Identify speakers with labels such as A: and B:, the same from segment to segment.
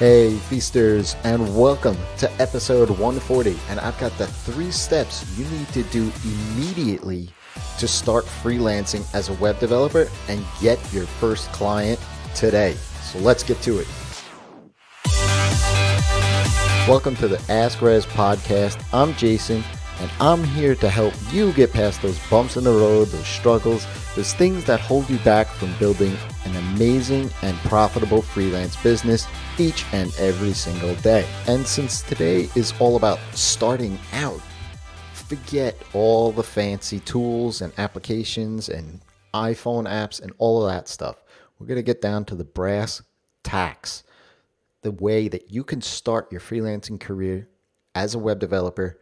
A: Hey, feasters, and welcome to episode 140. And I've got the 3 steps you need to do immediately to start freelancing as a web developer and get your first client today. So let's get to it. Welcome to the Ask Rezzz podcast. I'm Jason, and I'm here to help you get past those bumps in the road, those struggles, those things that hold you back from building an amazing and profitable freelance business each and every single day. And since today is all about starting out, forget all the fancy tools and applications and iPhone apps and all of that stuff. We're going to get down to the brass tacks, the way that you can start your freelancing career as a web developer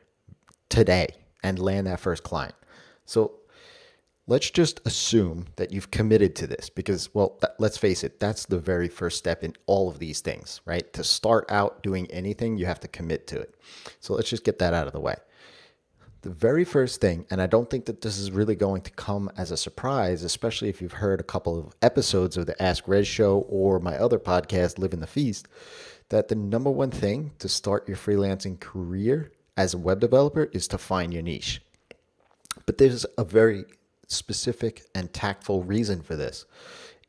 A: today and land that first client. So let's just assume that you've committed to this because, well, let's face it, that's the very first step in all of these things, right? To start out doing anything, you have to commit to it. So let's just get that out of the way. The very first thing, and I don't think that this is really going to come as a surprise, especially if you've heard a couple of episodes of the Ask Rezzz show or my other podcast, Live in the Feast, that the number one thing to start your freelancing career as a web developer is to find your niche. But there's a very specific and tactful reason for this.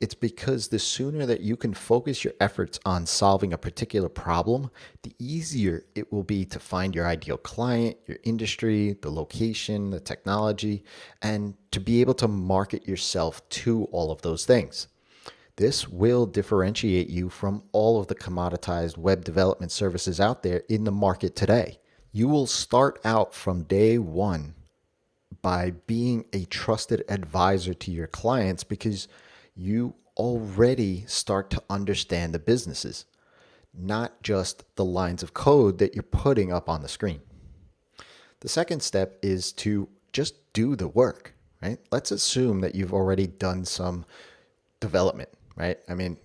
A: It's because the sooner that you can focus your efforts on solving a particular problem, the easier it will be to find your ideal client, your industry, the location, the technology, and to be able to market yourself to all of those things. This will differentiate you from all of the commoditized web development services out there in the market today. You will start out from day one by being a trusted advisor to your clients because you already start to understand the businesses, not just the lines of code that you're putting up on the screen. The second step is to just do the work, right? Let's assume that you've already done some development, right? I mean,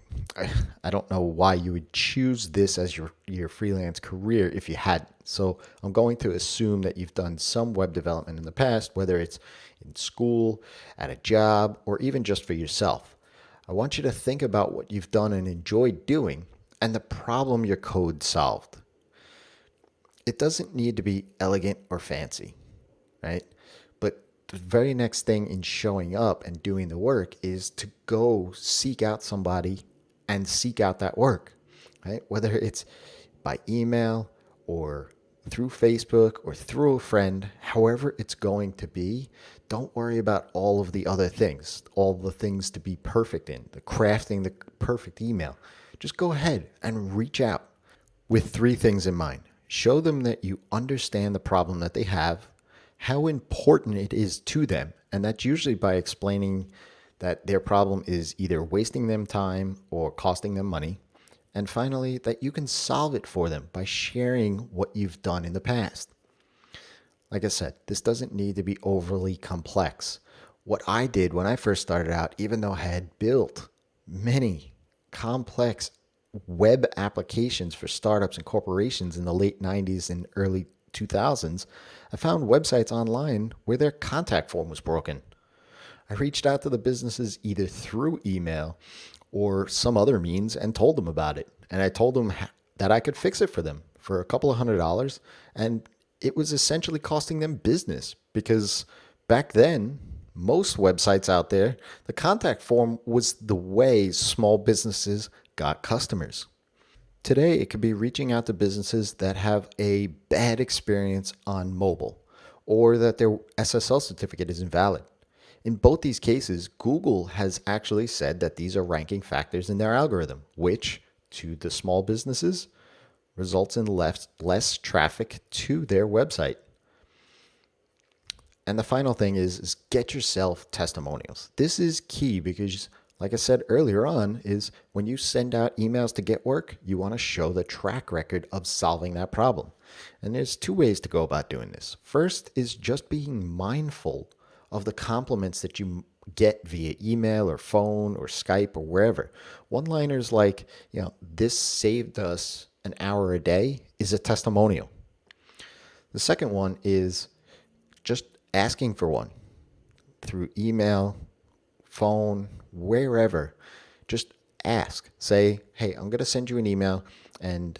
A: I don't know why you would choose this as your freelance career if you hadn't. So I'm going to assume that you've done some web development in the past, whether it's in school, at a job, or even just for yourself. I want you to think about what you've done and enjoyed doing and the problem your code solved. It doesn't need to be elegant or fancy, right? But the very next thing in showing up and doing the work is to go seek out somebody and seek out that work, right? Whether it's by email or through Facebook or through a friend, however it's going to be, don't worry about all of the other things, all the things to be perfect in, the crafting the perfect email. Just go ahead and reach out with 3 things in mind. Show them that you understand the problem that they have, how important it is to them, and that's usually by explaining that their problem is either wasting them time or costing them money. And finally, that you can solve it for them by sharing what you've done in the past. Like I said, this doesn't need to be overly complex. What I did when I first started out, even though I had built many complex web applications for startups and corporations in the late 90s and early 2000s, I found websites online where their contact form was broken. I reached out to the businesses either through email or some other means and told them about it. And I told them that I could fix it for them for a couple of $100. And it was essentially costing them business because back then, most websites out there, the contact form was the way small businesses got customers. Today, it could be reaching out to businesses that have a bad experience on mobile or that their SSL certificate is invalid. In both these cases, Google has actually said that these are ranking factors in their algorithm, which, to the small businesses, results in less traffic to their website. And the final thing is get yourself testimonials. This is key because, like I said earlier on, is when you send out emails to get work, you want to show the track record of solving that problem. And there's 2 ways to go about doing this. First is just being mindful of the compliments that you get via email or phone or Skype or wherever. One-liners like, this saved us an hour a day is a testimonial. The second one is just asking for one through email, phone, wherever. Just ask. Say, hey, I'm going to send you an email. And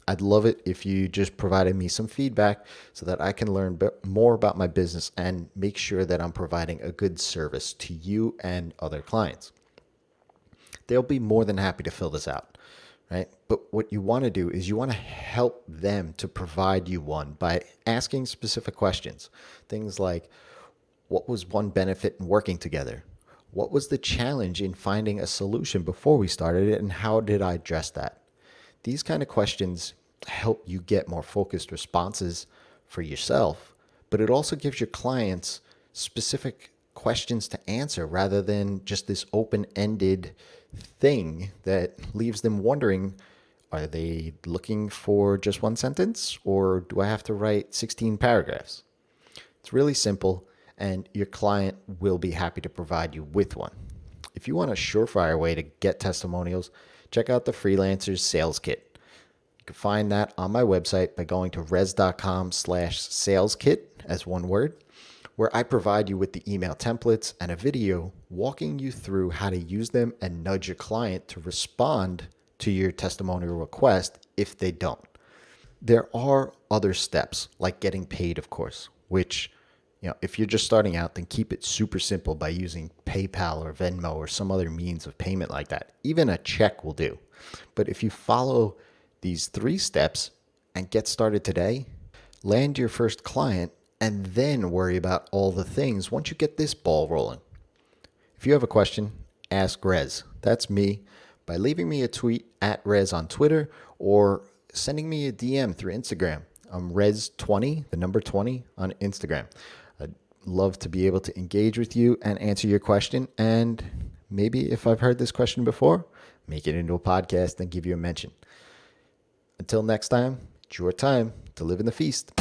A: I'd love it if you just provided me some feedback so that I can learn more about my business and make sure that I'm providing a good service to you and other clients. They'll be more than happy to fill this out, right? But what you want to do is you want to help them to provide you one by asking specific questions. Things like, what was one benefit in working together? What was the challenge in finding a solution before we started it, and how did I address that? These kind of questions help you get more focused responses for yourself, but it also gives your clients specific questions to answer rather than just this open-ended thing that leaves them wondering, are they looking for just one sentence, or do I have to write 16 paragraphs? It's really simple, and your client will be happy to provide you with one. If you want a surefire way to get testimonials, check out the Freelancer's Sales Kit. You can find that on my website by going to rezzz.com/saleskit as one word, where I provide you with the email templates and a video walking you through how to use them and nudge your client to respond to your testimonial request if they don't. There are other steps, like getting paid, of course, which, if you're just starting out, then keep it super simple by using PayPal or Venmo or some other means of payment like that. Even a check will do. But if you follow these 3 steps and get started today, land your first client, and then worry about all the things once you get this ball rolling. If you have a question, ask Rezzz. That's me, by leaving me a tweet at Rezzz on Twitter or sending me a DM through Instagram. I'm Rezzz20, the number 20 on Instagram. I'd love to be able to engage with you and answer your question. And maybe if I've heard this question before, make it into a podcast and give you a mention. Until next time, it's your time to live in the feast.